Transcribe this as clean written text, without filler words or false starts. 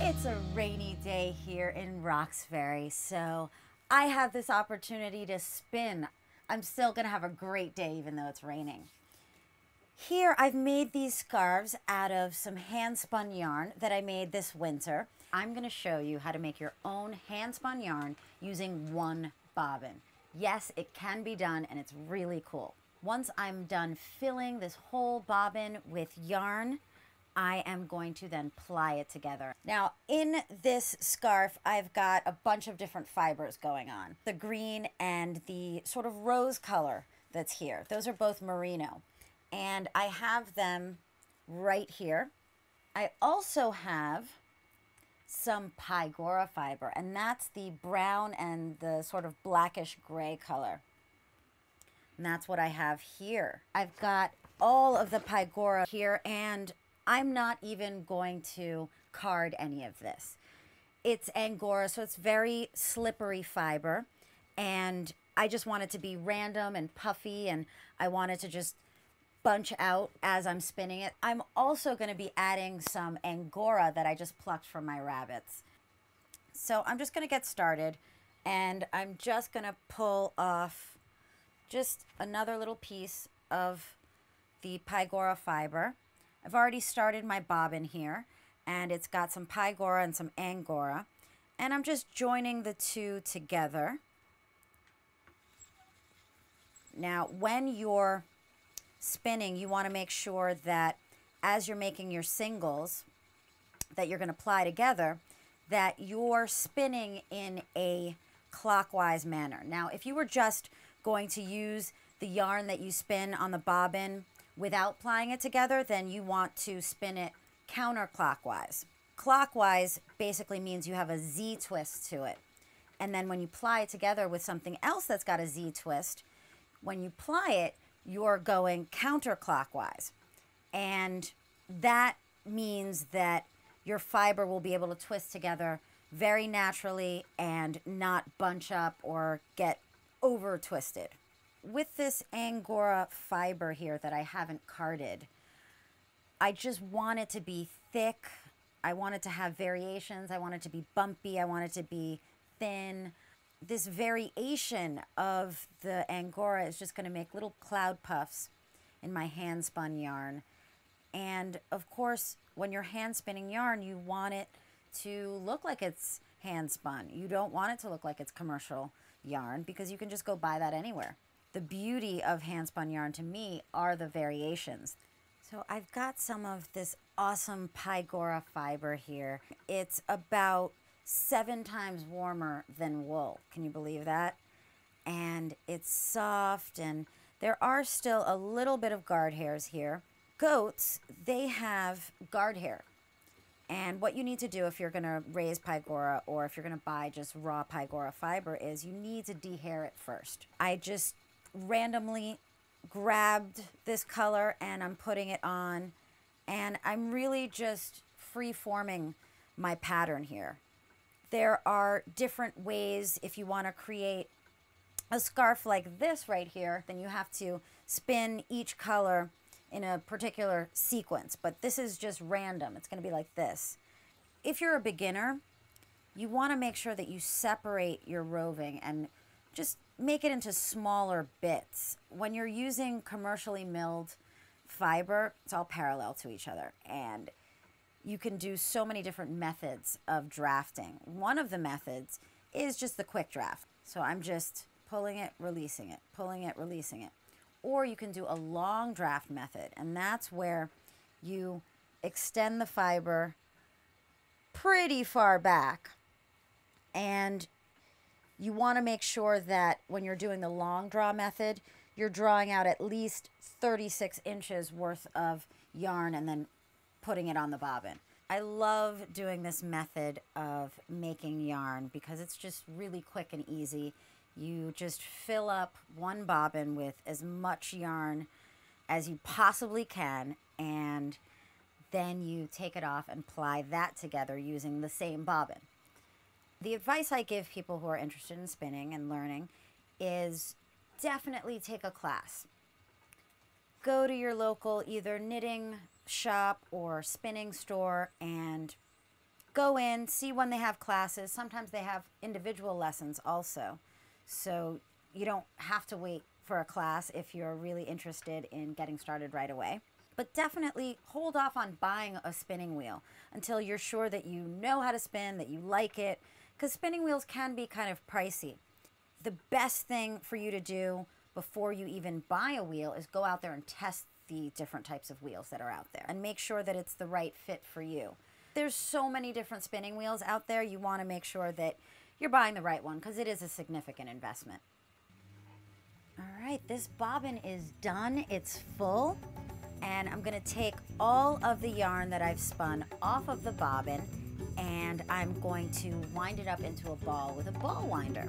It's a rainy day here in Roxbury, so I have this opportunity to spin. I'm still gonna have a great day even though it's raining. Here I've made these scarves out of some hand-spun yarn that I made this winter. I'm gonna show you how to make your own hand-spun yarn using one bobbin. Yes, it can be done and it's really cool. Once I'm done filling this whole bobbin with yarn, I am going to then ply it together. Now, in this scarf, I've got a bunch of different fibers going on. The green and the sort of rose color that's here. Those are both merino. And I have them right here. I also have some pygora fiber, and that's the brown and the sort of blackish gray color. And that's what I have here. I've got all of the pygora here, and I'm not even going to card any of this. It's Angora, so it's very slippery fiber, and I just want it to be random and puffy, and I want it to just bunch out as I'm spinning it. I'm also going to be adding some Angora that I just plucked from my rabbits. So I'm just going to get started, and I'm just going to pull off just another little piece of the pygora fiber. I've already started my bobbin here, and it's got some pygora and some Angora, and I'm just joining the two together. Now, when you're spinning, you want to make sure that as you're making your singles that you're going to ply together, that you're spinning in a clockwise manner. Now, if you were just going to use the yarn that you spin on the bobbin without plying it together, then you want to spin it counterclockwise. Clockwise basically means you have a Z twist to it. And then when you ply it together with something else that's got a Z twist, when you ply it, you're going counterclockwise. And that means that your fiber will be able to twist together very naturally and not bunch up or get over twisted. With this Angora fiber here that I haven't carded, I just want it to be thick. I want it to have variations. I want it to be bumpy. I want it to be thin. This variation of the Angora is just going to make little cloud puffs in my hand spun yarn. And of course, when you're hand spinning yarn, you want it to look like it's hand spun. You don't want it to look like it's commercial yarn because you can just go buy that anywhere. The beauty of hand-spun yarn to me are the variations. So I've got some of this awesome pygora fiber here. It's about 7 times warmer than wool. Can you believe that? And it's soft, and there are still a little bit of guard hairs here. Goats, they have guard hair. And what you need to do if you're going to raise pygora or if you're going to buy just raw pygora fiber is you need to dehair it first. I just randomly grabbed this color and I'm putting it on, and I'm really just free forming my pattern here. There are different ways. If you want to create a scarf like this right here, then you have to spin each color in a particular sequence, but this is just random. It's going to be like this. If you're a beginner, you want to make sure that you separate your roving and just make it into smaller bits. When you're using commercially milled fiber, it's all parallel to each other, and you can do so many different methods of drafting. One of the methods is just the quick draft. So I'm just pulling it, releasing it, pulling it, releasing it. Or you can do a long draft method, and that's where you extend the fiber pretty far back, and you want to make sure that when you're doing the long draw method, you're drawing out at least 36 inches worth of yarn and then putting it on the bobbin. I love doing this method of making yarn because it's just really quick and easy. You just fill up one bobbin with as much yarn as you possibly can, and then you take it off and ply that together using the same bobbin. The advice I give people who are interested in spinning and learning is definitely take a class. Go to your local either knitting shop or spinning store and go in, see when they have classes. Sometimes they have individual lessons also. So you don't have to wait for a class if you're really interested in getting started right away. But definitely hold off on buying a spinning wheel until you're sure that you know how to spin, that you like it, because spinning wheels can be kind of pricey. The best thing for you to do before you even buy a wheel is go out there and test the different types of wheels that are out there and make sure that it's the right fit for you. There's so many different spinning wheels out there. You want to make sure that you're buying the right one because it is a significant investment. All right, this bobbin is done. It's full. And I'm going to take all of the yarn that I've spun off of the bobbin, and I'm going to wind it up into a ball with a ball winder.